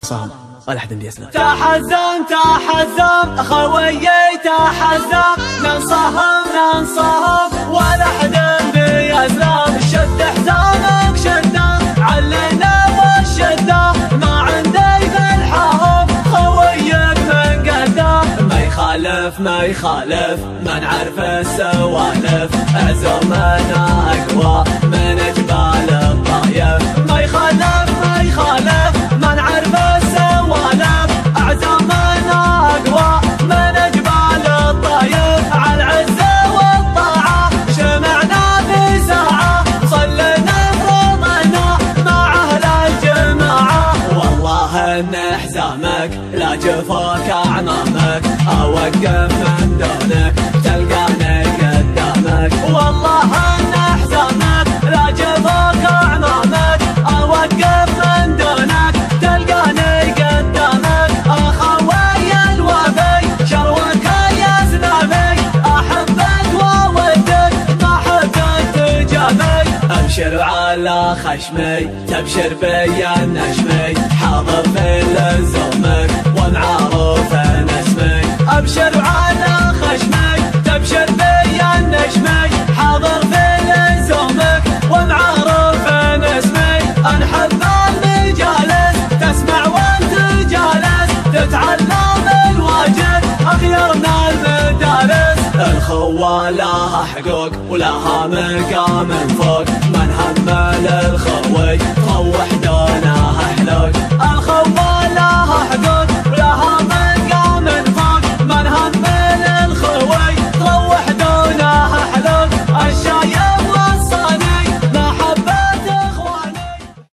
صام ولا حد بيسلم. تحزم تحزم خويي تحزم، ننصهم ولا حد بيسلم. شد حزامك شده علينا والشده، ما عندي في الحرب خويك من قده. ما يخالف ما نعرف السوالف، عزومنا اقوى من جبال الطايف. ما يخالف ما نعرف السوالف، عزومنا اقوى من جبال الطايف. على العزة والطاعة شمعنا في ساعة، صلينا فرضنا مع اهل الجماعة. والله ان حزامك لا جفاك اعمامك، اوقف من دونك تلقاني قدامك. والله ان حزامك لا جفاك اعمامك، اوقف من دونك تلقاني قدامك. اخوي الوفي شروك يا زنامي، احبك وودك ما حد تجابي. ابشر على خشمي تبشر بي النشمي، حاضر في لزومك ومعروف اسمي. ابشر على خشمي تبشر بي النشمي، حاضر في لزومك ومعروف اسمي. انحب المجالس تسمع وانت جالس، تتعلم الواجب اخيرنا المدارس. الخوة لها حقوق ولها مقام فوق، من همل الخوي روح